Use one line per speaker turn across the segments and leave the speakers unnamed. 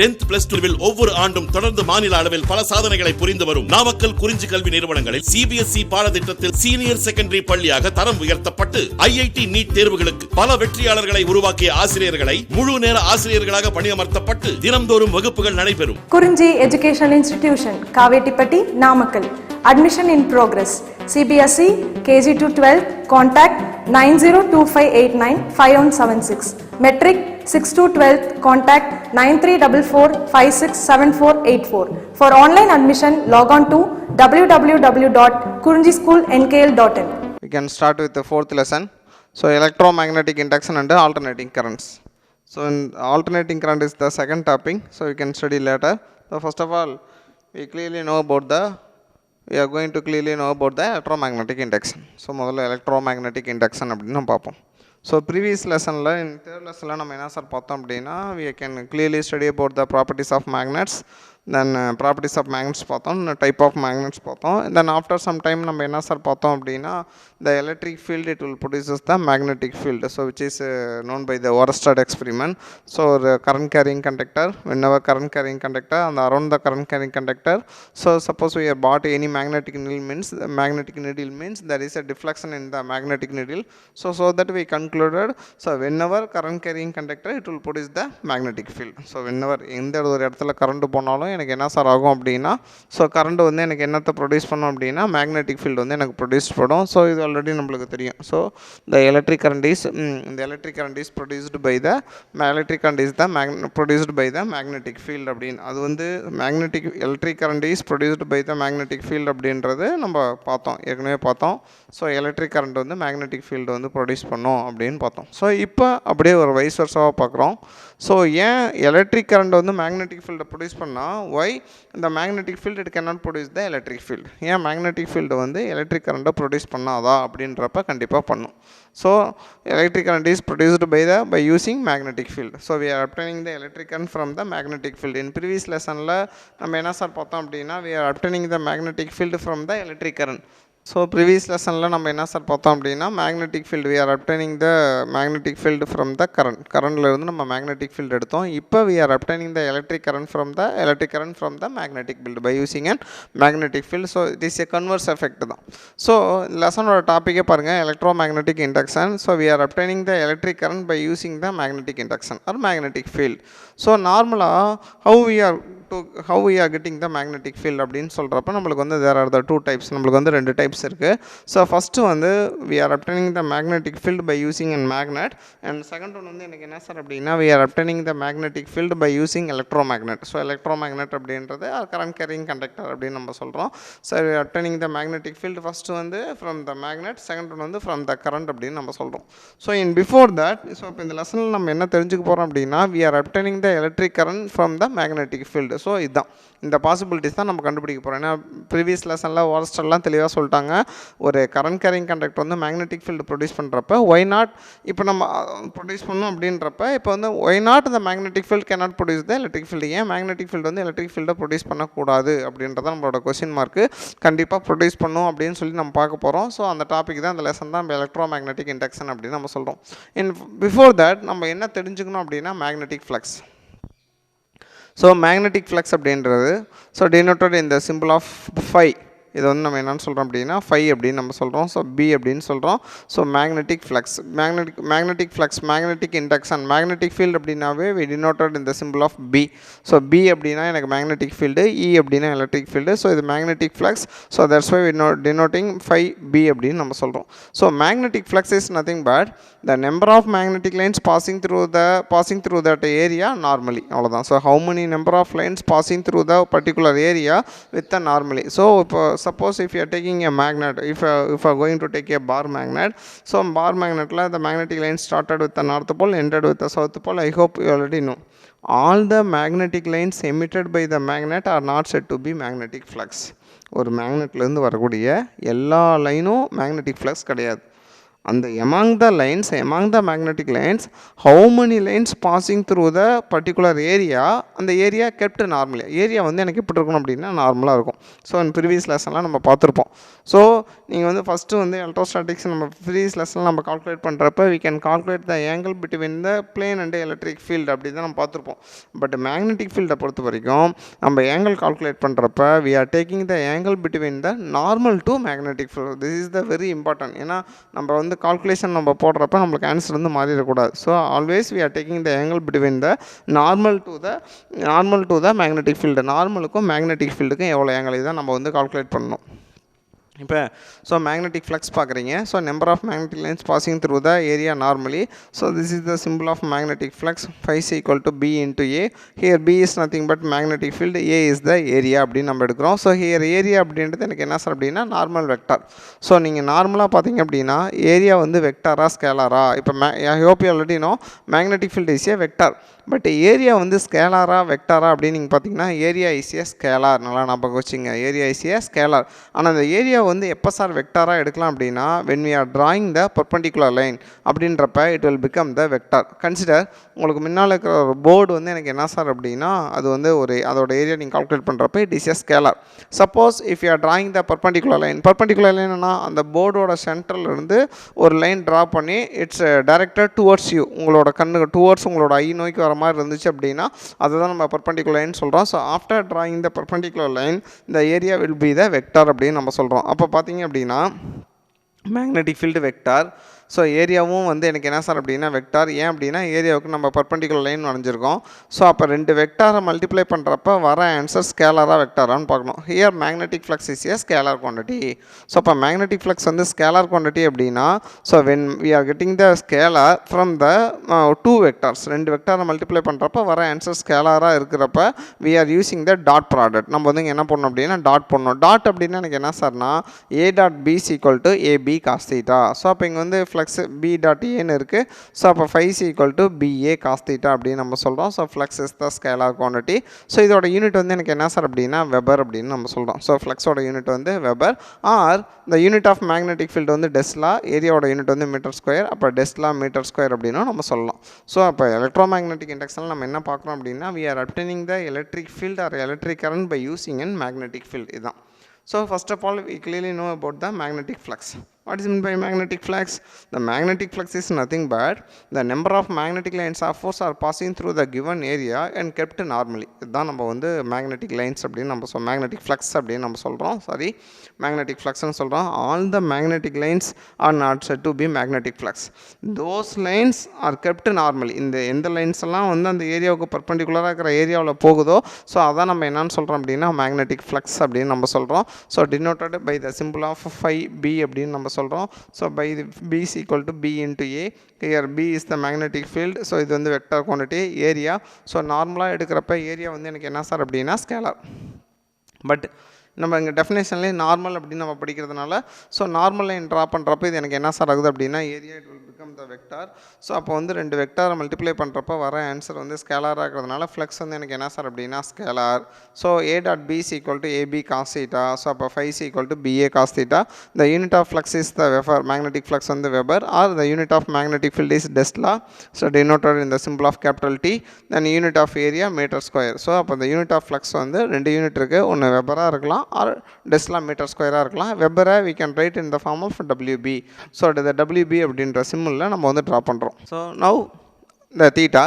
10th plus 2 ஒவ்வொரு ஆண்டும் தொடர்ந்து மாநில அளவில் பல சாதனைகளை புரிந்து வரும் நாமக்கல் குறிஞ்சி கல்வி நிறுவனங்களில் சிபிஎஸ்இ பாடத்திட்டத்தில் சீனியர் செகண்டரி பள்ளியாக தரம் உயர்த்தப்பட்டு ஐஐடி நீட் தேர்வுகளுக்கு பல வெற்றியாளர்களை உருவாக்கிய ஆசிரியர்களை முழு நேர ஆசிரியர்களாக பணியமர்த்தப்பட்டு தினம்தோறும் வகுப்புகள் நடைபெறும்.
குறிஞ்சி educational institution, Kavettipatti, Namakkal. Admission in progress. CBSE KG to 12. Contact 9025895176. Metric 6 to 12. Contact 9344567484. For online admission, log on to www.kurinjischoolnkl.in.
We can start with the fourth lesson. So electromagnetic induction and alternating currents. So alternating current is the second topic. So we can study later. So first of all, we are going to clearly know about the electromagnetic induction. So முதல்ல electromagnetic induction அப்படின்னு நம்ம பார்ப்போம். So previous lessonல in third lessonல நம்ம என்ன sir பார்த்தோம் அப்படின்னா we can clearly study about the properties of magnets, then properties of magnets பார்த்தோம், type of magnets பார்த்தோம். Then after some time நம்ம என்ன சார் பார்த்தோம் அப்படின்னா the electric field it will produces the magnetic field, so which is known by the Oersted experiment. So the current carrying conductor, whenever current carrying conductor and around the current carrying conductor, so suppose we have bought any magnetic needle means there is a deflection in the magnetic needle, so that we concluded, so whenever current carrying conductor it will produce the magnetic field. So whenever எந்த ஒரு இடத்துல current போனாலும் எனக்கு என்ன sir ஆகும் அப்படின்னா, so current வந்து எனக்கு என்னத்தை ப்ரொடியூஸ் பண்ணும் அப்படின்னா மேக்னெட்டிக் ஃபீல்டு வந்து எனக்கு ப்ரொடியூஸ் பண்ணும். ஸோ இது ஆல்ரெடி நம்மளுக்கு தெரியும். So the electric current is produced by the produced by the magnetic field அப்படின்னு, அது வந்து electric current is produced by the magnetic field அப்படின்றது நம்ம ஏற்கனவே பார்த்தோம். ஸோ எலக்ட்ரிக் கரண்ட் வந்து மேக்னெட்டிக் ஃபீல்டு வந்து ப்ரொடியூஸ் பண்ணோம் அப்படின்னு பார்த்தோம். ஸோ இப்போ அப்படியே ஒரு வைஸ் வர்ஸாக பார்க்குறோம். ஸோ ஏன் எலக்ட்ரிக் கரண்ட் வந்து மேக்னெட்டிக் ஃபீல்டை ப்ரொடியூஸ் பண்ணால் ஒய் இந்த magnetic field it cannot produce the electric field, ஏன் மேக்னெட்டிக் ஃபீல்டு வந்து எலக்ட்ரிக் கரண்ட்டை ப்ரொடியூஸ் பண்ணாதா அப்படின்றப்ப கண்டிப்பாக பண்ணும். So electric current is produced by using magnetic field. So we are obtaining the electric current from the magnetic field. In previous lessonல நம்ம என்ன sir பார்த்தோம் அப்படின்னா we are obtaining the magnetic field from the electric current. So previous லெசனில் நம்ம என்ன sir பார்த்தோம் அப்படின்னா magnetic field, we are obtaining the magnetic field from the கரண்ட்டில் இருந்து நம்ம மேக்னெட்டிக் ஃபீல்டு எடுத்தோம். இப்போ we are obtaining the electric current from the magnetic field by using and magnetic field. So it is a converse effect தான். So லெசனோட டாப்பிக்கே பாருங்கள், electromagnetic induction. So we are obtaining the electric current by using the magnetic induction R magnetic field. So நார்மலாக how we are getting the magnetic field அப்படின்னு சொல்கிறப்ப நம்மளுக்கு வந்து there are the two types, நம்மளுக்கு வந்து ரெண்டு types இருக்குது. So first வந்து we are obtaining the magnetic field by using a magnet, and second one வந்து எனக்கு என்ன சார் அப்படின்னா we are obtaining the magnetic field by using electromagnet. So electromagnet அப்படின்றது current carrying conductor அப்படின்னு நம்ம சொல்கிறோம். So we are obtaining the magnetic field first வந்து from the magnet, second one வந்து from the current அப்படின்னு நம்ம சொல்கிறோம். ஸோ before that, ஸோ இப்போ இந்த லெசனில் நம்ம என்ன தெரிஞ்சுக்க போகிறோம் அப்படின்னா we are obtaining the electric current from the magnetic field. So இதுதான் இந்த பாசிபிலிட்டிஸ் தான் நம்ம கண்டுபிடிக்க போகிறோம். ஏன்னா ப்ரீவியஸ் லெசனில் ஓரஸ்டர்லாம் தெளிவாக சொல்லிட்டாங்க, ஒரு கரண்ட் கேரிங் கண்டக்டர் வந்து மேக்னெட்டிக் ஃபீல்டு ப்ரொடியூஸ் பண்ணுறப்ப ஒய் நாட் இப்போ நம்ம ப்ரொடியூஸ் பண்ணோம் அப்படின்றப்ப இப்போ வந்து ஒய் நாட் இந்த magnetic field cannot produce the electric field, ஏன் மேக்னெட்டிக் ஃபீல்டு வந்து எலக்ட்ரிக் ஃபீல்டை ப்ரொடியூஸ் பண்ணக்கூடாது அப்படின்றத நம்மளோட கொஸ்டின் மார்க்கு. கண்டிப்பாக ப்ரொடியூஸ் பண்ணும் அப்படின்னு சொல்லி நம்ம பார்க்க போகிறோம். ஸோ அந்த டாபிக் தான் அந்த லெசன் தான் எலக்ட்ரோ மேக்னெட்டிக் இண்டக்ஷன் அப்படின்னு நம்ம சொல்கிறோம். பிஃபோர் தட் நம்ம என்ன தெரிஞ்சுக்கணும் அப்படின்னா magnetic flux. So magnetic flux அப்படின்றது so denoted in the symbol of phi. இது வந்து நம்ம என்னென்னு சொல்கிறோம் அப்படின்னா ஃபை அப்படின்னு நம்ம சொல்கிறோம். ஸோ பி அப்படின்னு சொல்கிறோம். So magnetic flux, magnetic induction, magnetic field அப்படின்னாவே we denoted in the symbol of B. So B அப்படின்னா எனக்கு மேக்னெட்டிக் ஃபீல்டு, இ அப்படின்னா எலக்ட்ரிக் ஃபீல்டு. ஸோ இது magnetic flux. So that's why we denoting phi B அப்படின்னு நம்ம சொல்கிறோம். So magnetic flux is nothing but the number of magnetic lines passing through that area normally, அவ்வளோதான். So how many number of lines passing through the particular area with the normally. So இப்போ suppose if you are taking a magnet, if you are going to take a bar magnet, so bar magnet la the magnetic line started with the north pole, ended with the south pole. I hope you already know all the magnetic lines emitted by the magnet are not said to be magnetic flux. ஒரு மேக்னெட்லேருந்து வரக்கூடிய எல்லா லைனும் magnetic flux கிடையாது. அந்த among the magnetic lines, how many lines passing through the particular area, அந்த area kept normally. Area வந்து எனக்கு எப்படி இருக்கணும் அப்படின்னா நார்மலாக இருக்கும். ஸோ ப்ரீவியஸ் லெசன்லாம் நம்ம பார்த்துருப்போம். ஸோ நீங்கள் வந்து ஃபஸ்ட்டு வந்து எலக்ட்ரோஸ்டாட்டிக்ஸ் நம்ம ப்ரீவியஸ் லெசனில் நம்ம கால்குலேட் பண்ணுறப்ப we can calculate the angle between the plane and electric field அப்படி தான் நம்ம பார்த்துருப்போம். பட் மேக்னெட்டிக் ஃபீல்டை பொறுத்த வரைக்கும் நம்ம angle calculate பண்ணுறப்ப we are taking the angle between the normal to magnetic field. This is the very important. ஏன்னா நம்ம வந்து கால்குலேஷன் நம்ம போடுறப்ப நம்மளுக்கு ஆன்சர் வந்து மாறிடக்கூடாது. So always we are taking the angle between the normal to the magnetic field. நார்மலுக்கும் magnetic ஃபீல்டுக்கும் எவ்வளோ ஆங்கிள் இதை நம்ம வந்து கால்குலேட் பண்ணணும். இப்போ ஸோ மேக்னெட்டிக் ஃப்ளக்ஸ் பார்க்குறீங்க. So number of magnetic lines passing through the area normally. So this is the simple of magnetic flux. Phi is equal to B into A. Here B is nothing but magnetic field, A is the area அப்படின்னு நம்ம எடுக்கிறோம். So here area அப்படின்றது எனக்கு என்ன sir அப்படின்னா normal vector. So நீங்கள் நார்மலாக பார்த்தீங்க அப்படின்னா ஏரியா வந்து வெக்டாரா ஸ்கேலாரா? இப்போ ஐ hope you already no magnetic field is a vector. But area வந்து ஸ்கேலாரா வெக்டாரா அப்படின்னு நீங்கள் பார்த்தீங்கன்னா ஏரியா இஸ் ஏ ஸ்கேலார். நல்லா ஞாபகம் வச்சுங்க, ஏரியா இஸ் ஏ ஸ்கேலார். ஆனால் அந்த ஏரியா வந்து எப்போ சார் வெக்டாராக எடுக்கலாம் அப்படின்னா when we are drawing the perpendicular line அப்படின்றப்ப it will become the vector. Consider உங்களுக்கு முன்னால் இருக்கிற ஒரு போர்டு வந்து எனக்கு என்ன சார் அப்படின்னா அது வந்து ஒரு அதோட ஏரியா நீங்கள் கால்குலேட் பண்ணுறப்ப it is a scalar. Suppose if you R drawing the perpendicular line, perpendicular லைன்னா அந்த போர்டோட சென்டர்லேருந்து ஒரு லைன் ட்ரா பண்ணி இட்ஸ் டைரக்டட் டுவர்ட்ஸ் யூ, உங்களோட கண்ணுக்கு டுவர்ட்ஸ் உங்களோட ஐ நோக்கி வர மாதிரி இருந்துச்சு அப்படின்னா அதுதான் நம்ம perpendicular லைன் சொல்கிறோம். So after drawing the perpendicular line the area will be the vector அப்படின்னு நம்ம சொல்கிறோம். அப்போ பார்த்தீங்க அப்படின்னா மேக்னெட்டிக் ஃபீல்டு வெக்டார். ஸோ ஏரியாவும் வந்து எனக்கு என்ன சார் அப்படின்னா வெக்டார். ஏன் அப்படின்னா ஏரியாவுக்கு நம்ம பர்பண்டிகுலர் லைன் வரைஞ்சிருக்கோம். ஸோ அப்போ ரெண்டு வெக்டாரை மல்டிப்ளை பண்ணுறப்ப வர ஆன்சர் ஸ்கேலராக வெக்டாரான்னு பார்க்கணும். Here magnetic flux is a scalar quantity. So அப்போ மேக்னெட்டிக் ஃப்ளக்ஸ் வந்து ஸ்கேலார் குவான்டிட்டி அப்படின்னா so when we are getting the scalar from the two vectors, ரெண்டு வெக்டாரை மல்டிப்ளை பண்ணுறப்ப வர ஆன்சர் ஸ்கேலாராக இருக்கிறப்ப we are using the dot product. நம்ம வந்து என்ன பண்ணணும் அப்படின்னா டாட் பண்ணணும். டாட் அப்படின்னா எனக்கு என்ன சார்னா A dot B equal to AB cos theta. So அப்போ இங்கே வந்து ஃப்ளக்ஸ் பி டாட் ஏன்னு இருக்குது. ஸோ அப்போ phi is equal to BA cos theta அப்படின்னு நம்ம சொல்கிறோம். So flux is the scalar quantity. So இதோட யூனிட் வந்து எனக்கு என்ன சார் அப்படின்னா வெபர் அப்படின்னு நம்ம சொல்கிறோம். ஸோ ஃப்ளக்ஸோட யூனிட் வந்து weber. Or the unit of magnetic field வந்து டெஸ்லா, ஏரியாவோட யூனிட் வந்து மீட்டர் ஸ்கொயர். அப்போ டெஸ்லா மீட்டர் ஸ்கொயர் அப்படின்னு நம்ம சொல்லலாம். ஸோ அப்போ எலக்ட்ரோ மேக்னெட்டிக் இண்டக்ஷனில் நம்ம என்ன பார்க்குறோம் அப்படின்னா we are obtaining the electric field or electric current by using an magnetic field. இதுதான். So first of all we clearly know about the magnetic flux. What is meant by magnetic flux? The magnetic flux is nothing but the number of magnetic lines of force are passing through the given area and kept normally. இதுதான் நம்ம வந்து magnetic lines அப்படின்னு நம்ம magnetic flux அப்படின்னு நம்ம சொல்கிறோம். Sorry, magnetic fluxன்னு சொல்கிறோம். All the magnetic lines are not said to be magnetic flux. Those lines are kept normally. இந்த எந்த லைன்ஸ் எல்லாம் வந்து அந்த ஏரியாவுக்கு பர்பண்டிகுலராக இருக்கிற ஏரியாவில் போகுதோ ஸோ அதான் நம்ம என்னன்னு சொல்கிறோம் அப்படின்னா magnetic flux அப்படின்னு நம்ம சொல்கிறோம். So denoted by the symbol of phi b அப்படின்னு நம்ம சொல்கிறோம். So phi b is equal to b into a. here b is the magnetic field. So இது வந்து வெக்டார் குவான்டிட்டி ஏரியா. ஸோ நார்மலாக எடுக்கிறப்ப ஏரியா வந்து எனக்கு என்ன சார் அப்படின்னா ஸ்கேலார். பட் நம்ம இங்கே டெஃபினேஷன்லேயே நார்மல் அப்படின்னு நம்ம படிக்கிறதுனால ஸோ நார்மல் லைன் ட்ரா பண்ணுறப்ப இது எனக்கு என்ன சார் ஆகுது அப்படின்னா area it will become the vector. So அப்போ வந்து ரெண்டு வெக்டாரை மல்டிப்ளை பண்ணுறப்ப வர ஆன்சர் வந்து ஸ்கேலாராக இருக்கிறதுனால ஃப்ளக்ஸ் வந்து எனக்கு என்ன சார் அப்படின்னா scalar. So A dot B is equal to AB cos theta. So அப்போ phi is equal to BA cos theta. The unit of flux is the weber. Magnetic flux வந்து weber. Or the unit of magnetic field is tesla. So denoted in the symbol of capital T. Then unit of area metre square. So அப்போ the unit of flux வந்து ரெண்டு unit இருக்குது. ஒன்று வெபராக இருக்கலாம் R Tesla metre ஸ்கொயராக இருக்கலாம். வெபரை we can write in the form of WB. So the WB அப்படின்ற சிம்பிளில் நம்ம வந்து ட்ரா பண்ணுறோம். So now the theta.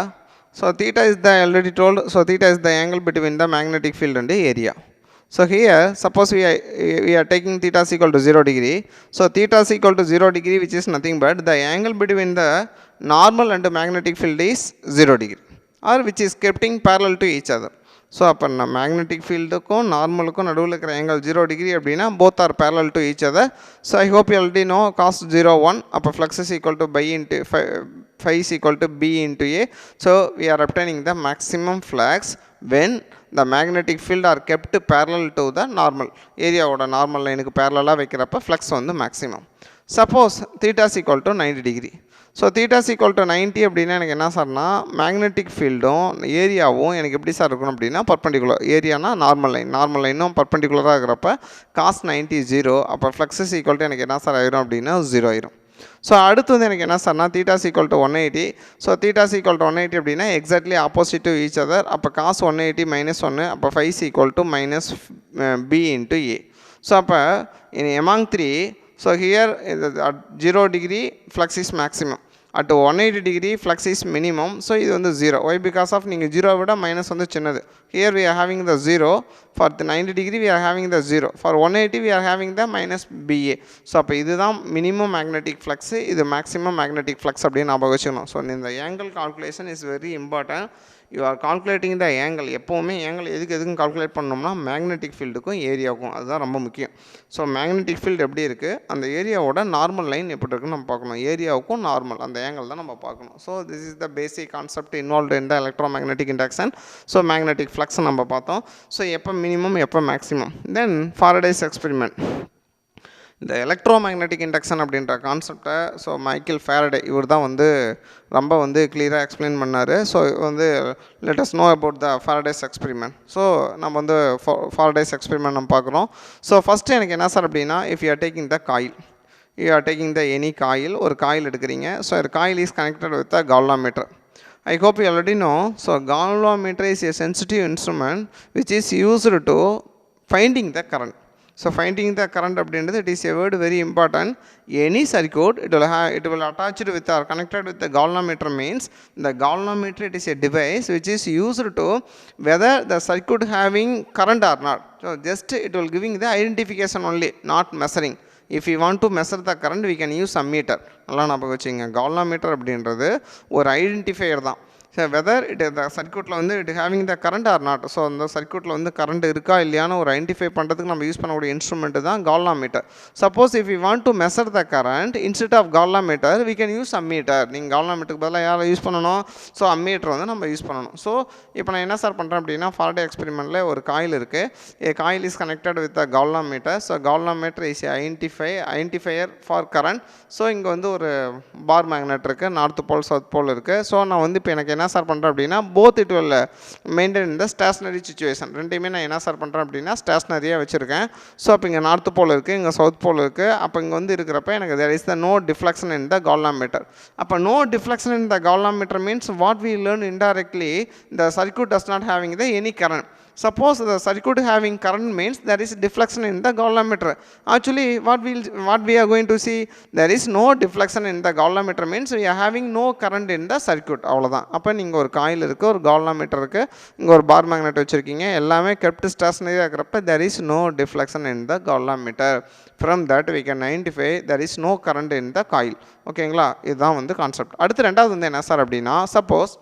So theta is the already told. So theta is the angle between the magnetic field and the area. So here suppose we are taking theta is equal to 0 degree. So theta is equal to 0 degree which is nothing but the angle between the normal and the magnetic field is 0 degree or which is kept in parallel to each other. So அப்போ நான் magnetic ஃபீல்டுக்கும் நார்மலுக்கும் நடுவில் இருக்கிற angle 0 degree அப்படின்னா both are parallel to each other. So I hope you already know cos 0 1. அப்போ flux is equal to phi into phi is equal to B into A. So we are obtaining the maximum flux when the magnetic field are kept parallel to the normal. ஏரியாவோட normal லைனுக்கு பேரலாக வைக்கிறப்ப flux வந்து maximum. Suppose theta is equal to 90 degree. So theta is equal to 90 அப்படின்னா எனக்கு என்ன சார்னா magnetic ஃபீல்டும் ஏரியாவும் எனக்கு எப்படி சார் இருக்கணும் அப்படின்னா பர்பண்டிகுலர். ஏரியானா நார்மல் லைனும் பர்பண்டிகுலராக இருக்கிறப்ப காஸ் 90 0. அப்போ ஃப்ளக்ஸ் இஸ் ஈக்குவல் டு எனக்கு என்ன சார் ஆயிரும் அப்படின்னா 0 ஆயிரும். ஸோ அடுத்து வந்து எனக்கு என்ன சார்னா theta is equal to 180. So theta is equal to 180 அப்படின்னா exactly opposite to each other. அப்போ காஸ் 180 மைனஸ் 1, அப்போ phi is equal to minus B into A. So அப்போ among 3, so here at 0 degree flux is maximum, at 180 degree flux is minimum. So இது வந்து 0. Why? Because of நீங்கள் 0 விட minus வந்து சின்னது. Here we are having the 0. For the 90 degree we are having the 0. For 180 we are having the minus BA. So அப்போ இதுதான் minimum magnetic flux, இது maximum magnetic flux அப்படின்னு ஞாபகம் வச்சுக்கணும். ஸோ இந்த angle calculation is very important. You are calculating the angle. எப்போவுமே angle எதுக்கும் calculate பண்ணோம்னா மேக்னெட்டிக் ஃபீல்டுக்கும் ஏரியாவுக்கும், அதுதான் ரொம்ப முக்கியம். ஸோ மேக்னெட்டிக் ஃபீல்டு எப்படி இருக்குது, அந்த ஏரியாவோட நார்மல் லைன் எப்படி இருக்குன்னு நம்ம பார்க்கணும். ஏரியாவுக்கும் நார்மல் அந்த ஆங்கிள் தான் நம்ம பார்க்கணும். So this is the basic concept involved in the electromagnetic induction. So magnetic flux நம்ம பார்த்தோம். ஸோ எப்போ மினிமம் எப்போ மேக்ஸிமம். தென் ஃபாரடேஸ் எக்ஸ்பெரிமெண்ட். இந்த எலக்ட்ரோமேக்னெட்டிக் இண்டக்ஷன் அப்படின்ற கான்செப்டை ஸோ மைக்கேல் ஃபேரடே இவர் தான் வந்து ரொம்ப வந்து கிளியராக எக்ஸ்பிளைன் பண்ணார். ஸோ வந்து let us know about the Faraday's experiment. So நம்ம வந்து ஃபாரடேஸ் எக்ஸ்பெரிமெண்ட் நம்ம பார்க்குறோம். ஸோ ஃபஸ்ட்டு எனக்கு என்ன சார் அப்படின்னா, if you are taking the coil, you are taking the any coil, ஒரு காயில் எடுக்கிறீங்க. ஸோ ஒரு coil is connected with a galvanometer. I hope you already know. So galvanometer is a sensitive instrument which is used to finding the current. So finding the current அப்படின்றது it is a word very important. Any circuit it will attached with or connected with the galvanometer means the galvanometer it is a device which is used to whether the circuit having current or not. So just it will giving the identification only, not measuring. If you want to measure the current we can use ammeter. நல்லா ஞாபகம் வச்சுங்க. galvanometer அப்படின்றது ஒரு identifier தான். So whether it இந்த சர்க்யூட்டில் வந்து it having the current or not. So அந்த சர்க்யூட்டில் வந்து கரண்ட் இருக்கா இல்லையான்னு ஒரு ஐடென்டிஃபை பண்ணுறதுக்கு நம்ம யூஸ் பண்ணக்கூடிய இன்ஸ்ட்ருமெண்ட் தான் galvanometer. Suppose if you want to measure the current instead of galvanometer we can use ammeter. நீங்கள் galvanometerக்கு பதிலாக யாரை யூஸ் பண்ணணும்? ஸோ அம்மீட்டர் வந்து நம்ம யூஸ் பண்ணணும். ஸோ இப்போ நான் என்ன சார் பண்ணுறேன் அப்படின்னா, ஃபாரடே எக்ஸ்பெரிமெண்ட்டில் ஒரு காயில் இருக்குது. A coil is connected with the galvanometer. So galvanometer is identifier for current. So இங்கே வந்து ஒரு பார் மேக்னெட் இருக்குது, நார்த் போல் சவுத் போல் இருக்குது. ஸோ நான் வந்து இப்போ எனக்கு என்ன சார் பண்ணுறேன் அப்படின்னா, போத் இட் வில் மெயின்டைன் இந்த ஸ்டேஷ்னரி சிச்சுவேஷன். ரெண்டையுமே நான் என்ன சார் பண்ணுறேன் அப்படின்னா ஸ்டேஷ்னரியாக வச்சுருக்கேன். ஸோ அப்போ இங்கே நார்த் போல் இருக்குது, இங்கே சவுத் போல் இருக்குது. அப்போ இங்கே வந்து இருக்கிறப்ப எனக்கு there is the no deflection in the galvanometer. அப்போ no deflection in the galvanometer means what we learn indirectly, the circuit does not having the any current. Suppose the circuit having current means there is deflection in the galvanometer. Actually what we are going to see, there is no deflection in the galvanometer means we are having no current in the circuit. அவ்வளோதான். அப்போ நீங்கள் ஒரு coil இருக்குது, ஒரு galvanometer இருக்குது, இங்கே ஒரு bar magnet வச்சுருக்கீங்க, எல்லாமே kept stationary இருக்கிறப்ப there is no deflection in the galvanometer. From that we can identify there is no current in the coil. ஓகேங்களா? இதுதான் வந்து கான்செப்ட். அடுத்து ரெண்டாவது வந்து என்ன சார் அப்படின்னா, suppose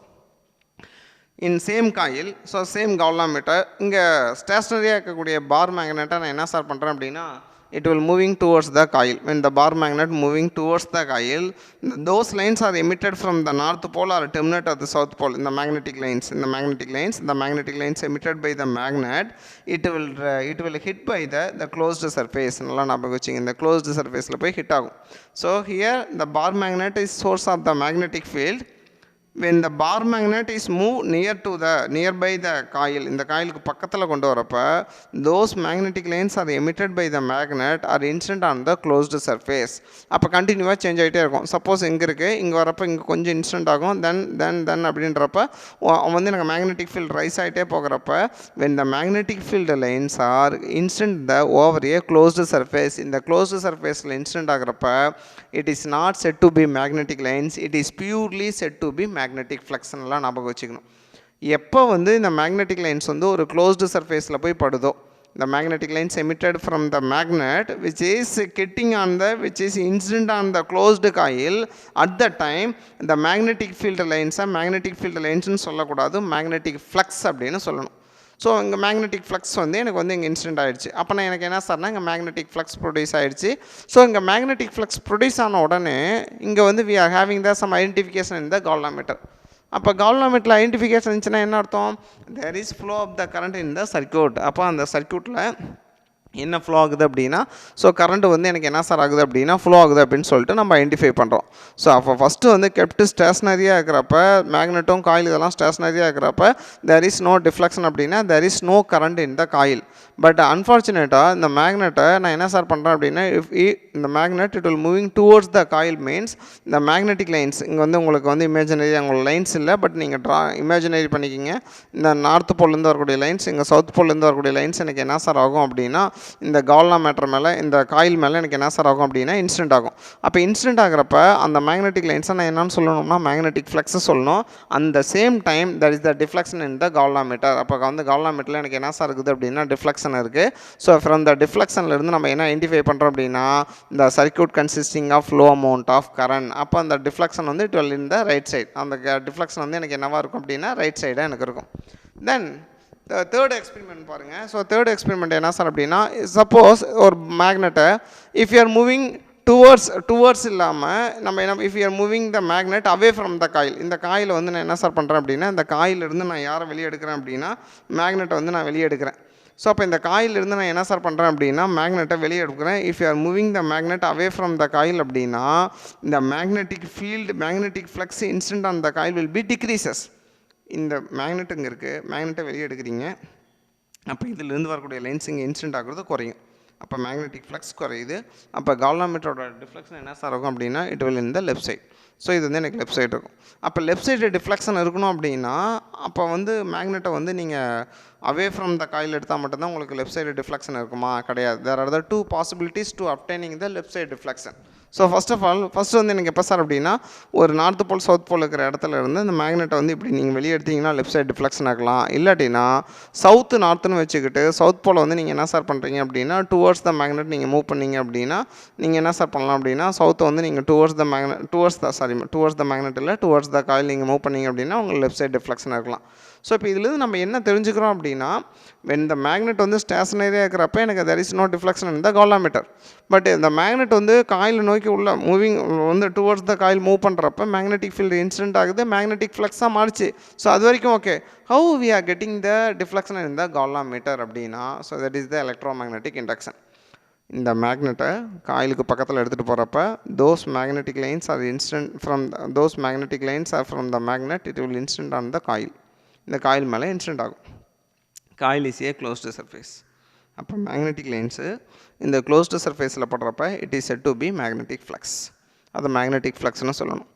in same coil, so same galvanometer, இங்கே ஸ்டேஷ்னரியாக இருக்கக்கூடிய பார் மேக்னெட்டை நான் என்ன சார் பண்ணுறேன் அப்படின்னா, it will moving towards the coil. When the bar magnet moving towards the coil, those lines are emitted from the north pole or terminate at the south pole in the magnetic lines. In the magnetic lines emitted by the magnet, it will hit by the closed surface. நல்லா ஞாபகம் வச்சுங்க, இந்த closed surfaceல போய் hit ஆகும். So here the bar magnet is source of the magnetic field. When the bar magnet is moved nearby the coil, இந்த காயிலுக்கு பக்கத்தில் கொண்டு வரப்ப those magnetic lines are emitted by the magnet are incident on the closed surface. அப்போ கண்டினியூவாக change ஆகிட்டே இருக்கும். Suppose இங்கே இருக்குது, இங்கே வரப்போ இங்கே கொஞ்சம் இன்ஸ்டன்ட் ஆகும், தென் அப்படின்றப்ப வந்து எனக்கு மேக்னெட்டிக் ஃபீல்டு ரைஸ் ஆகிட்டே போகிறப்ப when the magnetic field lines are instant over a closed surface, இந்த closed surfaceல இன்ஸ்டன்ட் ஆகிறப்ப it is not said to be magnetic lines, it is purely said to be magnetic flux. எல்லாம் ஞாபகம் வச்சுக்கணும். எப்போ வந்து இந்த மேக்னெட்டிக் லைன்ஸ் வந்து ஒரு closed surfaceல போய் படுதோ, the magnetic lines emitted from the magnet which is hitting on which is incident on the closed coil, at the time the magnetic field lines ன்னு சொல்லக்கூடாது, magnetic flux அப்படின்னு சொல்லணும். ஸோ இங்கே magnetic flux வந்து எனக்கு வந்து இங்கே இன்சிடென்ட் ஆகிடுச்சு. அப்போ நான் எனக்கு என்ன சார்னா இங்கே மேக்னெட்டிக் ஃப்ளக்ஸ் ப்ரொடியூஸ் ஆகிடுச்சு. ஸோ இங்கே மேக்னெட்டிக் ஃப்ளக்ஸ் ப்ரொடியூஸ் ஆன உடனே இங்கே வந்து we are having the some identification in the galvanometer. அப்போ galvanometerல ஐடென்டிஃபிகேஷன் இருந்துச்சுன்னா என்ன அர்த்தம்? There is flow of the current in the circuit. அப்போ அந்த சர்க்யூட்டில் என்ன ஃப்ளோ ஆகுது அப்படின்னா ஸோ கரண்ட் வந்து எனக்கு என்ன சார் ஆகுது அப்படின்னா ஃப்ளோ ஆகுது அப்படின்னு சொல்லிட்டு நம்ம ஐடென்டிஃபை பண்ணுறோம். ஸோ அப்போ ஃபஸ்ட்டு வந்து கெப்ட் ஸ்டேஷ்னரியாக இருக்கிறப்ப மேக்னெட்டும் காயில் இதெல்லாம் ஸ்டேஷ்னரியாக இருக்கிறப்ப தேர் இஸ் நோ டிஃப்ளெக்ஷன் அப்படின்னா there is no current in the coil. But அன்ஃபார்ச்சுனேட்டாக இந்த மேக்னெட்டை நான் என்ன சார் பண்ணுறேன் அப்படின்னா இந்த magnet it will moving towards the coil means இந்த மேக்னெட்டிக் லைன்ஸ் இங்கே வந்து உங்களுக்கு வந்து இமேஜினரி உங்களுக்கு லைன்ஸ் இல்லை, பட் நீங்கள் இமேஜினரி பண்ணிக்கிங்க. இந்த நார்த் போல்லேருந்து வரக்கூடிய லைன்ஸ் இங்கே சவுத் போல்லேருந்து வரக்கூடிய லைன்ஸ் எனக்கு என்ன சார் ஆகும் அப்படின்னா இந்த கால்வாமீட்டர் மேலே இந்த காயில் மேலே எனக்கு என்ன சார் ஆகும் அப்படின்னா இன்சிடென்ட் ஆகும். அப்போ இன்சிடென்ட் ஆகிறப்ப அந்த மேக்னெட்டிக் லைன்ஸை நான் என்னன்னு சொல்லணும்னா மேக்னெட்டிக் ஃப்ளக்ஸை சொல்லணும். அந்த same time that is the deflection in the galvanometer. அப்போ வந்து கால்வாமீட்டரில் எனக்கு என்ன சார் இருக்குது அப்படின்னா டிஃப்ளெக்ஷன் இருக்குது. ஸோ ஃப்ரம் த டிஃப்ளெக்ஷன்லேருந்து நம்ம என்ன ஐடென்டிஃபை பண்ணுறோம் அப்படின்னா இந்த circuit consisting of low amount of current. அப்போ அந்த டிஃப்ளெக்ஷன் வந்து it will in the right side. அந்த டிஃப்ளெக்ஷன் வந்து எனக்கு என்னவாக இருக்கும் அப்படின்னா ரைட் சைடாக எனக்கு இருக்கும். தென் தேர்ட் எக்ஸ்பெரிமெண்ட் பாருங்கள். ஸோ தேர்ட் எக்ஸ்பெரிமெண்ட் என்ன சார் அப்படின்னா சப்போஸ் ஒரு மேக்னெட்டை if you are moving towards இல்லாமல் நம்ம என்ன if you are moving the magnet away from the coil. இந்த காயில் வந்து நான் என்ன சார் பண்ணுறேன் அப்படின்னா இந்த காயிலிருந்து நான் யாரை வெளியே எடுக்கிறேன் அப்படின்னா மேக்னெட்டை வந்து நான் வெளியே எடுக்கிறேன். ஸோ அப்போ இந்த காயிலிருந்து நான் என்ன சார் பண்ணுறேன் அப்படின்னா மேக்னெட்டை வெளியே எடுக்கிறேன். If you are moving the magnet away from the coil அப்படின்னா இந்த magnetic field magnetic flux instant on the coil will be decreases. இந்த மேக்னெட் இங்கே இருக்குது, மேக்னெட்டை வெளியே எடுக்கிறீங்க, அப்போ இதிலிருந்து வரக்கூடிய லைன்ஸ் இங்கே இன்ஸ்டன்ட் ஆகிறது குறையும். அப்போ மேக்னெட்டிக் ஃப்ளக்ஸ் குறையுது. அப்போ கால்வாமீட்டரோட டிஃப்ளெக்ஷன் என்ன சார் இருக்கும் அப்படின்னா it will in the left side. So இது வந்து எனக்கு லெஃப்ட் சைடு இருக்கும். அப்போ லெஃப்ட் சைடு டிஃப்ளெக்ஷன் இருக்கணும் அப்படின்னா அப்போ வந்து மேக்னெட்டை வந்து நீங்கள் அவே ஃப்ரம் த காயில் எடுத்தால் மட்டும்தான் உங்களுக்கு லெஃப்ட் சைடு டிஃப்ளெக்ஷன் இருக்குமா? கிடையாது. There are the two possibilities to obtaining the left side deflection. So first வந்து எனக்கு எப்போ சார் அப்படின்னா ஒரு நார்த் போல் சவுத் போல் இருக்கிற இடத்துல இருந்து இந்த மேக்னெட்டை வந்து இப்படி நீங்கள் வெளியே எடுத்தீங்கன்னா லெஃப்ட் சைடு டிஃப்ளெக்ஷன் ஆகலாம். இல்லாட்டினா சவுத்து நார்த்துன்னு வச்சுக்கிட்டு சவுத் போல் வந்து நீங்கள் என்ன சார் பண்ணுறீங்க அப்படின்னா டுவர்ட்ஸ் த மேக்னெட் நீங்கள் மூவ் பண்ணீங்க அப்படின்னா நீங்கள் என்ன சார் பண்ணலாம் அப்படின்னா சவுத்தை வந்து நீங்கள் டுவர்ட்ஸ் த மேக்னெட் இல்லை டுவர்ட்ஸ் த காயில் நீங்கள் மூவ் பண்ணீங்க அப்படின்னா உங்களுக்கு லெஃப்ட் சைடு டிஃப்ளெக்ஷன் இருக்கலாம். ஸோ இப்போ இதுலேருந்து நம்ம என்ன தெரிஞ்சுக்கிறோம் அப்படின்னா when the magnet வந்து ஸ்டேஷனரியாக இருக்கிறப்ப எனக்கு there is no deflection in the galvanometer. But இந்த மேக்னெட் வந்து காயில் நோக்கி உள்ள மூவிங் வந்து டுவர்ட்ஸ் த காயில் மூவ் பண்ணுறப்ப மேக்னெட்டிக் ஃபீல்டு இன்சிடென்ட் ஆகுது, மேக்னெட்டிக் ஃப்ளக்ஸாக மாறிச்சு. ஸோ அது வரைக்கும் okay. How we are getting the deflection in the galvanometer அப்படின்னா so that is the electromagnetic induction. இந்த மேக்னெட்டை காயிலுக்கு பக்கத்தில் எடுத்துகிட்டு போகிறப்ப those magnetic lines are from the magnet, it will instant on the coil. இந்த காயில் மேலே இன்சிடென்ட் ஆகும். Coil is a closed surface. அப்போ மேக்னெட்டிக் லைன்ஸு இந்த க்ளோஸ்டு சர்ஃபேஸில் படுறப்ப it is said to be magnetic flux. அது மேக்னெட்டிக் ஃப்ளக்ஸ்னு சொல்லணும்.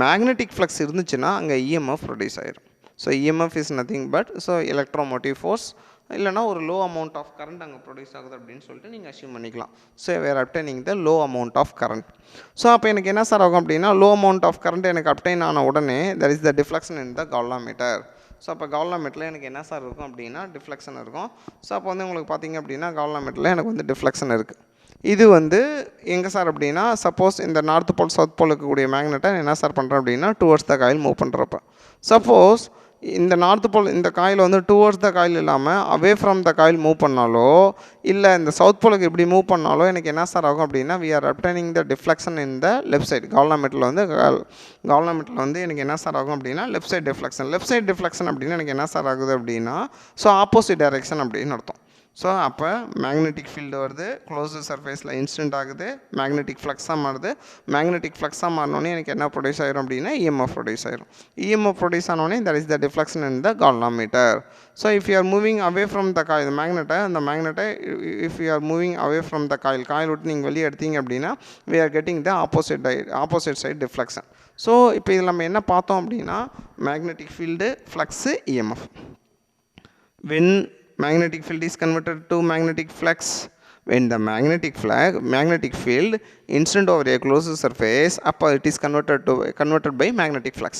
மேக்னெட்டிக் ஃப்ளக்ஸ் இருந்துச்சுன்னா அங்கே இஎம்எஃப் ப்ரொடியூஸ் ஆயிரும். So EMF is nothing but electromotive force இல்லைனா ஒரு லோ அமௌண்ட் ஆஃப் கரண்ட் அங்கே ப்ரொடியூஸ் ஆகுது அப்படின்னு சொல்லிட்டு நீங்கள் அஷ்யூம் பண்ணிக்கலாம். So where obtaining the low amount of current. So அப்போ எனக்கு என்ன சார் ஆகும் அப்படின்னா லோ அமௌண்ட் ஆஃப் கரண்ட் எனக்கு அப்டைன் ஆன உடனே that is the deflection in the galvanometer. So அப்போ கால்வாமீட்டரில் எனக்கு என்ன சார் இருக்கும் அப்படின்னா டிஃப்ளெக்ஷன் இருக்கும். ஸோ அப்போ வந்து உங்களுக்கு பார்த்தீங்க அப்படின்னா கால்வாமீட்டரில் எனக்கு வந்து டிஃப்ளெக்ஷன் இருக்குது. இது வந்து எங்கே சார் அப்படின்னா சப்போஸ் இந்த நார்த் போல் சவுத் போல் இருக்கக்கூடிய மேக்னெட்டை என்ன சார் பண்ணுறேன் அப்படின்னா டுவர்ட்ஸ் த காயில் மூவ் பண்ணுறப்ப சப்போஸ் இந்த நார்த் போல் இந்த காயில் வந்து டுவர்ட்ஸ் த காயில் இல்லாமல் away from the coil move பண்ணாலோ இல்லை இந்த சவுத் போலுக்கு இப்படி மூவ் பண்ணாலோ எனக்கு என்ன சார் ஆகும் அப்படின்னா we are obtaining the deflection in the left side. கால்வாமீட்டரில் வந்து எனக்கு என்ன சார் ஆகும் அப்படின்னா left side deflection. Left side deflection அப்படின்னா எனக்கு என்ன சார் ஆகுது அப்படின்னா ஸோ ஆப்போசிட் டைரெக்ஷன் அப்படின்னு அர்த்தம். ஸோ அப்போ மேக்னெட்டிக் ஃபீல்டு வருது, க்ளோஸ்டு சர்ஃபேஸில் இன்ஸ்டன்ட் ஆகுது, மேக்னெட்டிக் ஃப்ளக்ஸாக மாறுது. மேக்னெட்டிக் ஃப்ளக்ஸாக மாறினோடனே எனக்கு என்ன ப்ரொடியூஸ் ஆயிரும் அப்படின்னா இஎம்எஃப் ப்ரொடியூஸ் ஆயிரும். இஎம்எஃப் ப்ரொடியூஸ் ஆனோடனே that is the deflection in the galvanometer. So if you are moving away from the coil அந்த மேக்னெட்டை if you are moving away from the coil விட்டு நீங்கள் வெளியே எடுத்தீங்க அப்படின்னா we are getting the opposite side deflection. So இப்போ இதில் நம்ம என்ன பார்த்தோம் அப்படின்னா magnetic field, flux, EMF. when magnetic field is converted to magnetic flux, when the magnetic field incident over a closed surface it is converted by magnetic flux.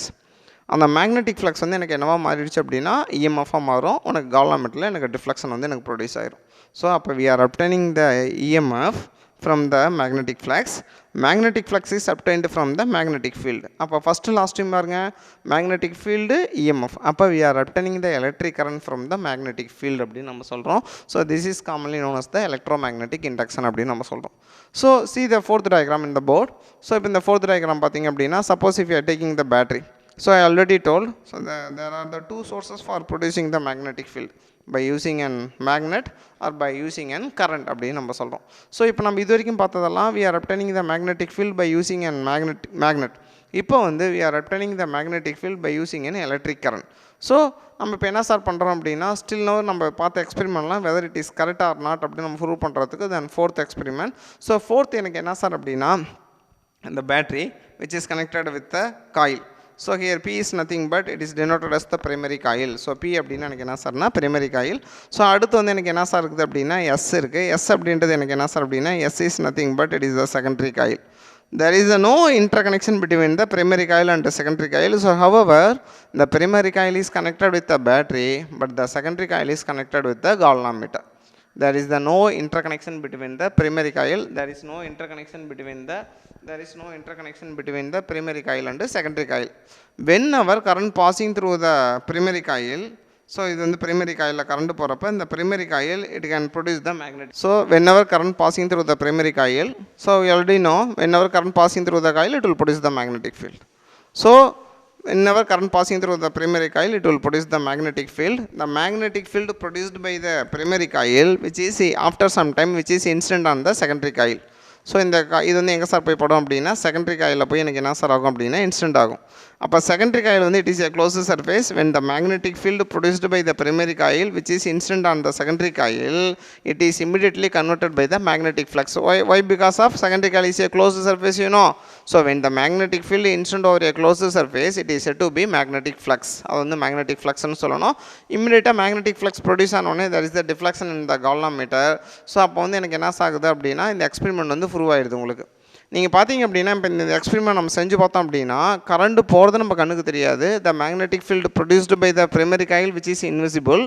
அந்த magnetic flux வந்து எனக்கு என்னவா மாறிடுச்சு அப்படின்னா இஎம்எஃபாக மாறும். உனக்கு கால்வாமீட்டரில் எனக்கு டிஃப்ளெக்ஷன் வந்து எனக்கு ப்ரொடியூஸ் ஆயிரும். ஸோ அப்போ we are obtaining the EMF from the magnetic flux. Magnetic flux is obtained from the magnetic field. அப்போ ஃபஸ்ட்டு லாஸ்ட் டைம் பாருங்க magnetic field EMF. அப்போ we are obtaining the electric current from the magnetic field அப்படின்னு நம்ம சொல்கிறோம். So this is commonly known as the electromagnetic induction அப்படின்னு நம்ம சொல்கிறோம். So see the fourth diagram in the board. So இப்போ இந்த fourth diagram பார்த்தீங்க அப்படின்னா suppose if you are taking the battery. So I already told, so there are the two sources for producing the magnetic field, by using an magnet or by using an current அப்படின்னு நம்ம சொல்கிறோம். So இப்போ நம்ம இது வரைக்கும் பார்த்ததெல்லாம் we are obtaining the magnetic field by using an magnet. இப்போ வந்து we are obtaining the magnetic field by using an electric current. So நம்ம இப்போ என்ன சார் பண்ணுறோம் அப்படின்னா, ஸ்டில் நோ நம்ம பார்த்த எக்ஸ்பெரிமெண்ட்லாம் whether it is correct or not அப்படின்னு நம்ம ப்ரூவ் பண்ணுறதுக்கு then fourth experiment. So fourth எனக்கு என்ன சார் அப்படின்னா, the battery which is connected with the coil. So here P is nothing but it is denoted as the primary coil. So P அப்படின்னா எனக்கு என்ன சார்னா primary coil. ஸோ அடுத்து வந்து எனக்கு என்ன சார் இருக்குது அப்படின்னா S இருக்குது. S அப்படின்றது எனக்கு என்ன சார் அப்படின்னா S is nothing but it is the secondary coil. There is no interconnection between the primary coil and the secondary coil. So however, the primary coil is connected with the battery, but the secondary coil is connected with the galvanometer. There is no interconnection between the primary coil. There is no interconnection between the primary coil and the secondary coil. Whenever current passing through the primary coil, so இது வந்து primary coil current போகிறப்ப இந்த primary coil it can produce the magnet. So whenever current passing through the primary coil, so we already know whenever current passing through the coil it will produce the magnetic field. So whenever current passing through the primary coil it will produce the magnetic field. The magnetic field produced by the primary coil which is after some time which is incident on the secondary coil. So இந்த இது வந்து எங்கே sir போய் படும் அப்படின்னா secondary காயிலில் போய் எனக்கு என்ன சார் ஆகும் அப்படின்னா இன்ஸ்டன்ட் ஆகும். அப்போ செகண்டரி காயில் வந்து it is a closed surface when the magnetic field produced by the primary coil which is incident on the secondary coil it is immediately converted by the magnetic flux. Why? Because of secondary coil is a closed surface, you know. So when the magnetic field incident over a closed surface it is said to be magnetic flux. அது வந்து magnetic flux னு சொல்லணும். இமிடியேட்டாக magnetic flux produce ஆனோடனே there is the deflection in the galvanometer. So அப்போ வந்து எனக்கு என்ன ஆகுது அப்படின்னா இந்த எக்ஸ்பெரிமெண்ட் வந்து ப்ரூவ் ஆகிடுது உங்களுக்கு. நீங்கள் பார்த்தீங்க அப்படின்னா இப்போ இந்த எக்ஸ்பெரிமெண்ட் நம்ம செஞ்சு பார்த்தோம் அப்படின்னா கரண்ட் போகிறது நம்ம கண்ணுக்கு தெரியாது. The magnetic field produced by the primary coil which is invisible.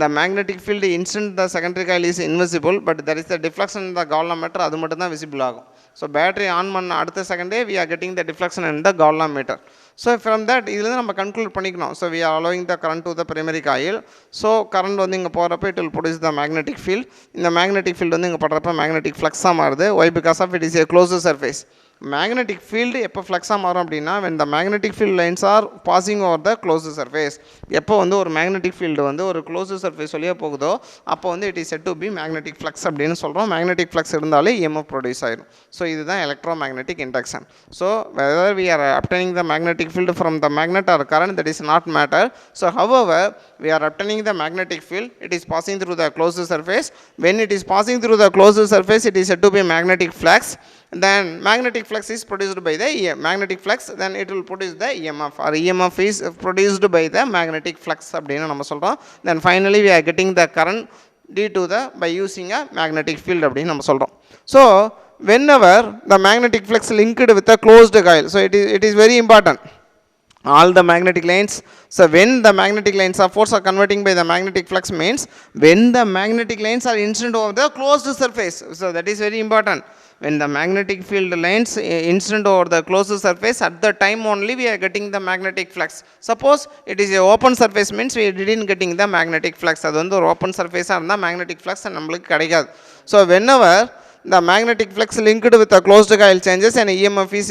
The magnetic field instant the secondary coil is invisible. But there is the deflection in the galvanometer, அது மட்டும் தான் விசிபிள் ஆகும். ஸோ பேட்டரி ஆன் பண்ண அடுத்த செகண்டே we are getting the deflection in the galvanometer. So from that இதுலேருந்து நம்ம conclude பண்ணிக்கணும். So we are allowing the current to the primary coil. So current வந்து இங்கே போகிறப்ப it will produce the magnetic field. இந்த மேக்னெட்டிக் ஃபீல்டு வந்து இங்கே படுறப்ப மேக்னெட்டிக் ஃப்ளக்ஸாக மாறுது. Why? Because of it is a closed surface. Magnetic field எப்போ ஃப்ளக்ஸாக மாறும் அப்படின்னா when the magnetic field lines are passing over the closed surface. எப்போ வந்து ஒரு மேக்னெட்டிக் ஃபீல்டு வந்து ஒரு க்ளோஸ்டு சர்ஃபேஸ் வழியாக போகுதோ அப்போ வந்து it is said to be magnetic flux அப்படின்னு சொல்கிறோம். மேக்னெட்டிக் ஃப்ளக்ஸ் இருந்தாலே EMF ப்ரொடியூஸ் ஆயிடும். ஸோ இதுதான் electromagnetic induction. So whether we are obtaining the magnetic field from the magnet or current, that is not matter. So however we are obtaining the magnetic field, it is passing through the closed surface. When it is passing through the closed surface it is said to be magnetic flux. Then magnetic flux is produced by the magnetic flux, then it will produce the EMF, or EMF is produced by the magnetic flux அப்படினு நம்ம சொல்றோம். Then finally we are getting the current due to the by using a magnetic field அப்படினு நம்ம சொல்றோம். So whenever the magnetic flux linked with a closed coil, so it is very important, all the magnetic lines. So when the magnetic lines of force are converting by the magnetic flux means when the magnetic lines are incident over the closed surface. So that is very important. When the magnetic field lines incident over the closed surface, at the time only we are getting the magnetic flux. Suppose it is a open surface means we didn't getting the magnetic flux. அது வந்து ஒரு open surface இருந்தா magnetic flux நம்மளுக்கு கிடைக்காது. So whenever the magnetic flux linked with the closed coil changes and EMF is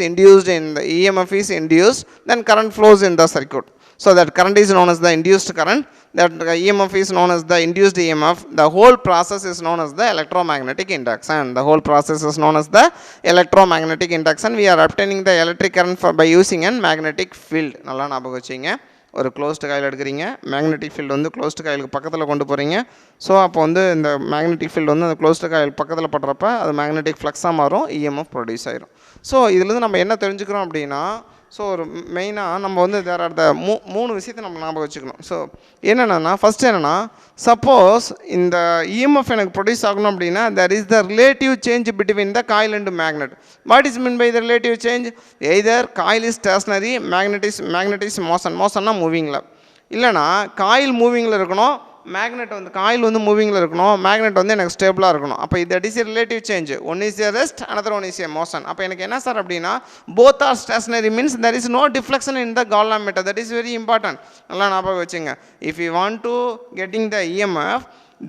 induced, then current flows in the circuit. So that current is known as the induced current, that EMF is known as the induced EMF. The whole process is known as the electromagnetic induction. The whole process is known as the electromagnetic induction. We are obtaining the electric current by using a magnetic field. நல்லா ஞாபகம் வச்சுங்க. ஒரு closed coil எடுக்கிறீங்க, magnetic field வந்து closed காயிலுக்கு பக்கத்தில் கொண்டு போகிறீங்க. So அப்போ வந்து இந்த மேக்னெட்டிக் ஃபீல்டு வந்து அந்த க்ளோஸ்டு காயில் பக்கத்தில் படுறப்ப அது மேக்னெட்டிக் ஃப்ளக்ஸாக மாறும், EMF ப்ரொடியூஸ் ஆயிரும். ஸோ இதுலேருந்து நம்ம என்ன தெரிஞ்சுக்கிறோம் அப்படின்னா, ஸோ ஒரு மெயினாக நம்ம வந்து தேர் ஆர் த மூணு விஷயத்தை நம்ம ஞாபகம் வச்சுக்கணும். ஸோ என்னென்னா ஃபஸ்ட் என்னென்னா, சப்போஸ் இந்த EMF எனக்கு ப்ரொடியூஸ் ஆகணும் அப்படின்னா there is the relative change between the coil and magnet. What is meant by the relative change? Either coil is stationary, magnet is motionனா மூவிங்கில், இல்லைனா காயில் மூவிங்கில் இருக்கணும், மேக்னெட் வந்து காயில் வந்து மூவிங்கில் இருக்கணும், மேக்னெட் வந்து எனக்கு ஸ்டேபிளாக இருக்கணும். அப்போ இது is relative change. One is a rest, another one is a motion. அப்போ எனக்கு என்ன சார் அப்படின்னா both are stationary means there is no deflection in the galvanometer. That is very important. நல்லா ஞாபகம் வச்சுங்க. If you want to getting the EMF,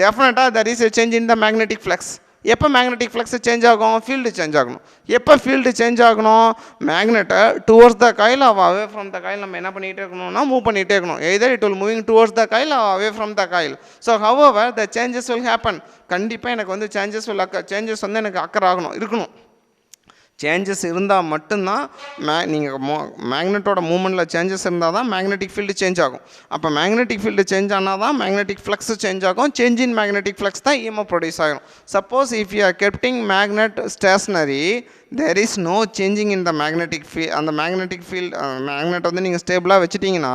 definitely there is a change in the magnetic flux. எப்போ magnetic flux change ஆகும்? Field change ஆகணும். எப்போ field change ஆகணும்? மேக்னெட்டை towards the coil away from the coil நம்ம என்ன பண்ணிகிட்டே இருக்கணும்னா மூவ் பண்ணிகிட்டே இருக்கணும். Either it will moving towards the coil away from the coil. So however the changes will happen. கண்டிப்பாக எனக்கு வந்து சேஞ்சஸ் வந்து எனக்கு அக்கர் ஆகணும், இருக்கணும். சேஞ்சஸ் இருந்தால் மட்டும்தான் நீங்கள் மேக்னெட்டோட மூமெண்ட்டில் சேஞ்சஸ் இருந்தால் தான் மேக்னெட்டிக் ஃபீல்டு சேஞ்ச் ஆகும். அப்போ மேக்னெட்டிக் ஃபீல்டு சேஞ்ச் ஆனால் தான் மேக்னெட்டிக் ஃப்ளக்ஸ் சேஞ்ச் ஆகும். சேஞ்ச் இன் மேக்னெட்டிக் ஃப்ளக்ஸ் தான் இஎம்எஃப் ப்ரொடியூஸ் ஆகும். Suppose if you are keeping magnet stationary, there is no changing in the magnetic field. அந்த மேக்னெட்டிக் ஃபீல்ட் மேக்னெட் வந்து நீங்கள் ஸ்டேபிளாக வச்சுட்டிங்கன்னா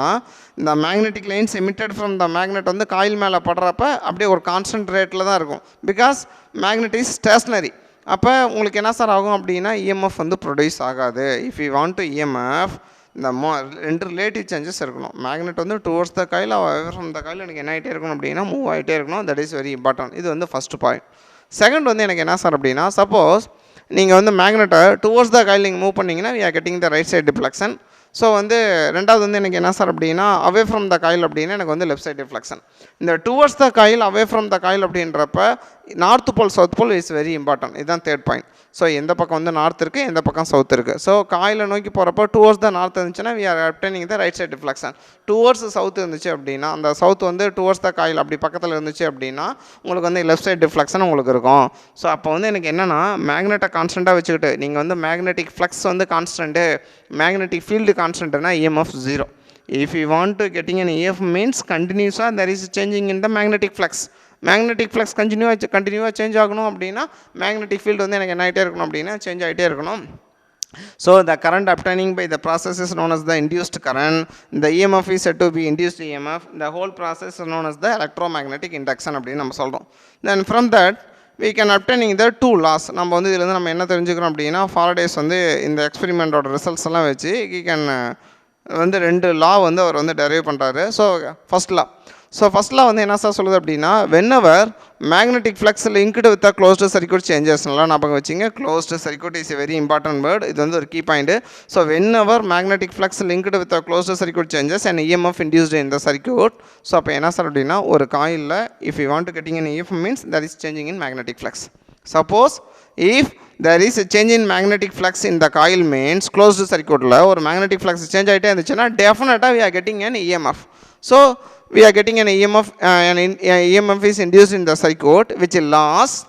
இந்த magnetic lines emitted from the magnet வந்து காயில் மேலே படுறப்ப அப்படியே ஒரு கான்ஸ்டன்ட் ரேட்டில் தான் இருக்கும். Because magnet is stationary. அப்போ உங்களுக்கு என்ன சார் ஆகும் அப்படின்னா இஎம்எஃப் வந்து ப்ரொடியூஸ் ஆகாது. If you want to EMF இந்த ரெண்டு ரிலேட்டிவ் சேஞ்சஸ் இருக்கணும். மேக்னெட் வந்து towards the coil away from the coil எனக்கு என்ன ஆகிட்டே இருக்கணும் அப்படின்னா மூவ் ஆகிட்டே இருக்கணும். That is very important. இது வந்து ஃபஸ்ட்டு பாயிண்ட். செகண்ட் வந்து எனக்கு என்ன சார் அப்படின்னா, சப்போஸ் நீங்கள் வந்து மேக்னெட்டை டுவர்ட்ஸ் த காயில் நீங்கள் மூவ் பண்ணிங்கன்னா we are getting the right side deflection. So வந்து ரெண்டாவது வந்து எனக்கு என்ன சார் அப்படின்னா அவே ஃப்ரம் த காயில் அப்படின்னா எனக்கு வந்து லெஃப்ட் சைடு டிஃப்ளெக்ஷன். இந்த towards the coil away from the coil அப்படின்றப்ப north pole south pole is very important. இதுதான் தேர்ட் பாயிண்ட். ஸோ எந்த பக்கம் வந்து நார்த் இருக்குது, எந்த பக்கம் சவுத் இருக்குது. ஸோ காயிலை நோக்கி போகிறப்போ டுவர்ட்ஸ் த நார்த் இருந்துச்சுன்னா we are obtaining the right side deflection. Towards south இருந்துச்சு அப்படின்னா அந்த சவுத் வந்து டுவர்ட்ஸ் த காயில் அப்படி பக்கத்தில் இருந்துச்சு அப்படின்னா உங்களுக்கு வந்து லெஃப்ட் சைடு டிஃப்ளெக்ஷன் உங்களுக்கு இருக்கும். ஸோ அப்போ வந்து எனக்கு என்னென்னா மேக்னெட்டை கான்ஸ்டண்ட்டாக வச்சுக்கிட்டு நீங்கள் வந்து மேக்னெட்டிக் ஃப்ளக்ஸ் வந்து கான்ஸ்டன்ட்டு, மேக்னெட்டிக் ஃபீல்டு கான்ஸ்டன்ட்னா EMF 0. If you want to getting an EF means continuously there is changing in the magnetic flux. Magnetic flux continuous change ஆகணும் அப்படின்னா மேக்னெட்டிக் ஃபீல்டு வந்து எனக்கு என்ன ஆகிட்டே இருக்கணும் அப்படின்னா சேஞ்ச் ஆகிட்டே இருக்கணும். So the current obtaining by the process is known as the induced current. The EMF is said to be induced EMF. The whole process is known as the electromagnetic induction அப்படின்னு நம்ம சொல்கிறோம். Then from that we can obtaining the two laws. நம்ம வந்து இதுலேருந்து நம்ம என்ன தெரிஞ்சுக்கிறோம் அப்படின்னா ஃபாரடேஸ் வந்து இந்த எக்ஸ்பெரிமெண்ட்டோட ரிசல்ட்ஸ் எல்லாம் வச்சு he can வந்து ரெண்டு லா வந்து அவர் வந்து டெரைவ் பண்ணுறாரு. ஃபஸ்ட் லா வந்து என்ன சார் சொல்லுது அப்படின்னா whenever magnetic flux linked with a closed circuit changes. நல்லா ஞாபகம் வச்சிங்க, closed circuit is a very important word. இது வந்து ஒரு key point. So whenever magnetic flux linked with a closed circuit changes and EMF induced in the circuit. So அப்போ என்ன sir அப்படின்னா ஒரு காயிலில் if you want to getting an EMF means that is changing in magnetic flux. Suppose if there is a change in magnetic flux in the coil means closed circuit la or magnetic flux change ஆயிட்டே இருந்துச்சுன்னா definitely we are getting an EMF. So we are getting an EMF, EMF is induced in the circuit which lasts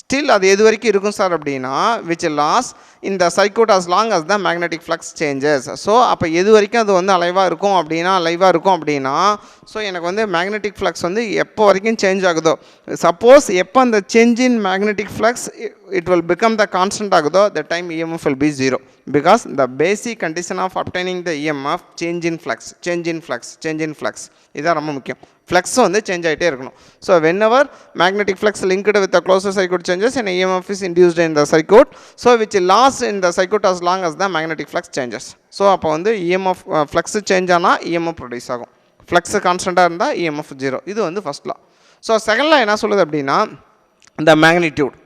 still அது எது வரைக்கும் இருக்கும் sir அப்படின்னா which lasts in the circuit as long as the magnetic flux changes. So அப்போ எது வரைக்கும் அது வந்து லைவாக இருக்கும் அப்படின்னா ஸோ எனக்கு வந்து மேக்னெட்டிக் ஃப்ளக்ஸ் வந்து எப்போ வரைக்கும் சேஞ்ச் ஆகுதோ, சப்போஸ் எப்போ அந்த change in magnetic flux it will become the constant ஆகுதோ the time EMF will be 0. Because the basic condition of obtaining the EMF change in flux. இதுதான் ரொம்ப முக்கியம். ஃப்ளக்ஸ் வந்து சேஞ்ச் ஆகிட்டே இருக்கணும். So whenever magnetic flux linked with the closed circuit changes and EMF is induced in the circuit, so which lasts in the circuit as long as the magnetic flux changes. So அப்போ வந்து EMF flux change ஆனால் EMF produce ஆகும். Flux கான்ஸ்டண்ட்டாக இருந்தால் EMF 0. இது வந்து first லா. So second law என்ன சொல்லுது அப்படின்னா the magnitude.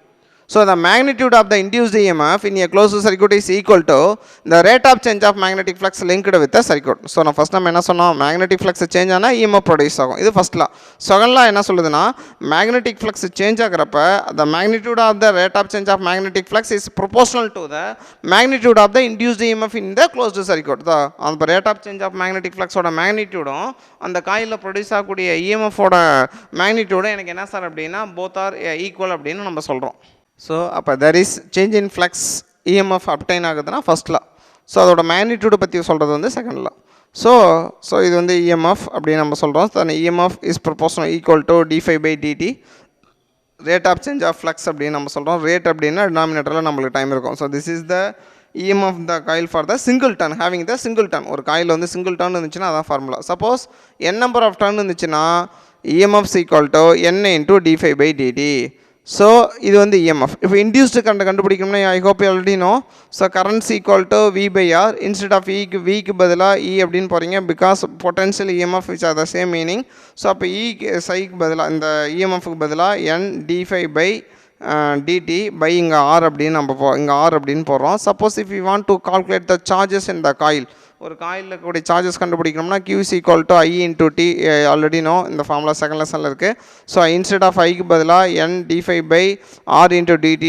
So the magnitude of the induced EMF in a closed circuit is equal to the rate of change of magnetic flux linked with the circuit. So நான் first நம்ம என்ன சொன்னோம், magnetic flux change ஆனால் EMF produce ஆகும். இது first லா. Second law என்ன சொல்லுதுன்னா magnetic flux change ஆகிறப்ப the magnitude of the rate of change of magnetic flux is proportional to the magnitude of the induced EMF in the closed circuit. அந்த rate of change of magnetic flux ஓட மேக்னிடியூடும் அந்த காயிலில் produce ஆகக்கூடிய EMF ஓட மேக்னிடியூடும் எனக்கு என்ன sir அப்படின்னா both are equal அப்படின்னு நம்ம சொல்கிறோம். ஸோ அப்போ there is change in flux EMF obtained ஆகுதுன்னா ஃபர்ஸ்ட் லா. ஸோ அதோட மேக்னிடியூடு பற்றி சொல்கிறது வந்து செகண்ட் லா. ஸோ இது வந்து EMF அப்படின்னு நம்ம சொல்கிறோம். EMF is proportional equal to d∅dt. Rate of change of flux அப்படின்னு நம்ம சொல்கிறோம். ரேட் அப்படின்னா டினாமினேட்டரில் நம்மளுக்கு டைம் இருக்கும். So this is the EMF the coil for the single turn, having the single turn. ஒரு காயில் வந்து சிங்கிள் டர்ன் இருந்துச்சுன்னா அதான் formula. Suppose n number of turn இருந்துச்சுன்னா EMF is equal to n into d∅dt. So இது வந்து EMF. இப்போ induced current கண்டுபிடிக்கணும்னா I hope you already know. So currents equal to V/R. Instead of விக்கு பதிலாக E அப்படின்னு போகிறீங்க. Because potential EMF which are the same meaning. So அப்போ சைக்கு பதிலாக இந்த EMFக்கு பதிலாக n d∅ டிடி பை இங்கே ஆர் அப்படின்னு நம்ம இங்கே ஆர் அப்படின்னு போடுறோம். Suppose if you want to calculate the charges in the coil, ஒரு காயிலில் இருக்கக்கூடிய சார்ஜஸ் கண்டுபிடிக்கணும்னா Q is equal to I into T, already know இந்த ஃபார்முலா செகண்ட் லெசனில் இருக்குது. ஸோ இன்ஸ்டெட் ஆஃப் ஐக்கு பதிலாக N d5 by R into dt,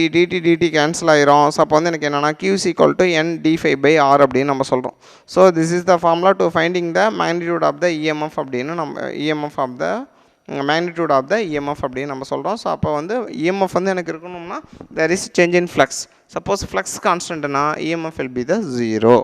dt cancel ஆயிரும். ஸோ அப்போ வந்து எனக்கு என்னென்னா Q is equal to N d5 by R அப்படின்னு நம்ம சொல்கிறோம். So this is the formula to finding the magnitude of the EMF அப்படின்னு நம்ம EMF of the magnitude of the EMF அப்படின்னு நம்ம சொல்கிறோம். ஸோ அப்போ வந்து EMF வந்து எனக்கு இருக்கணும்னா there is change in flux. Suppose flux கான்ஸ்டன்ட்னா EMF will be the 0.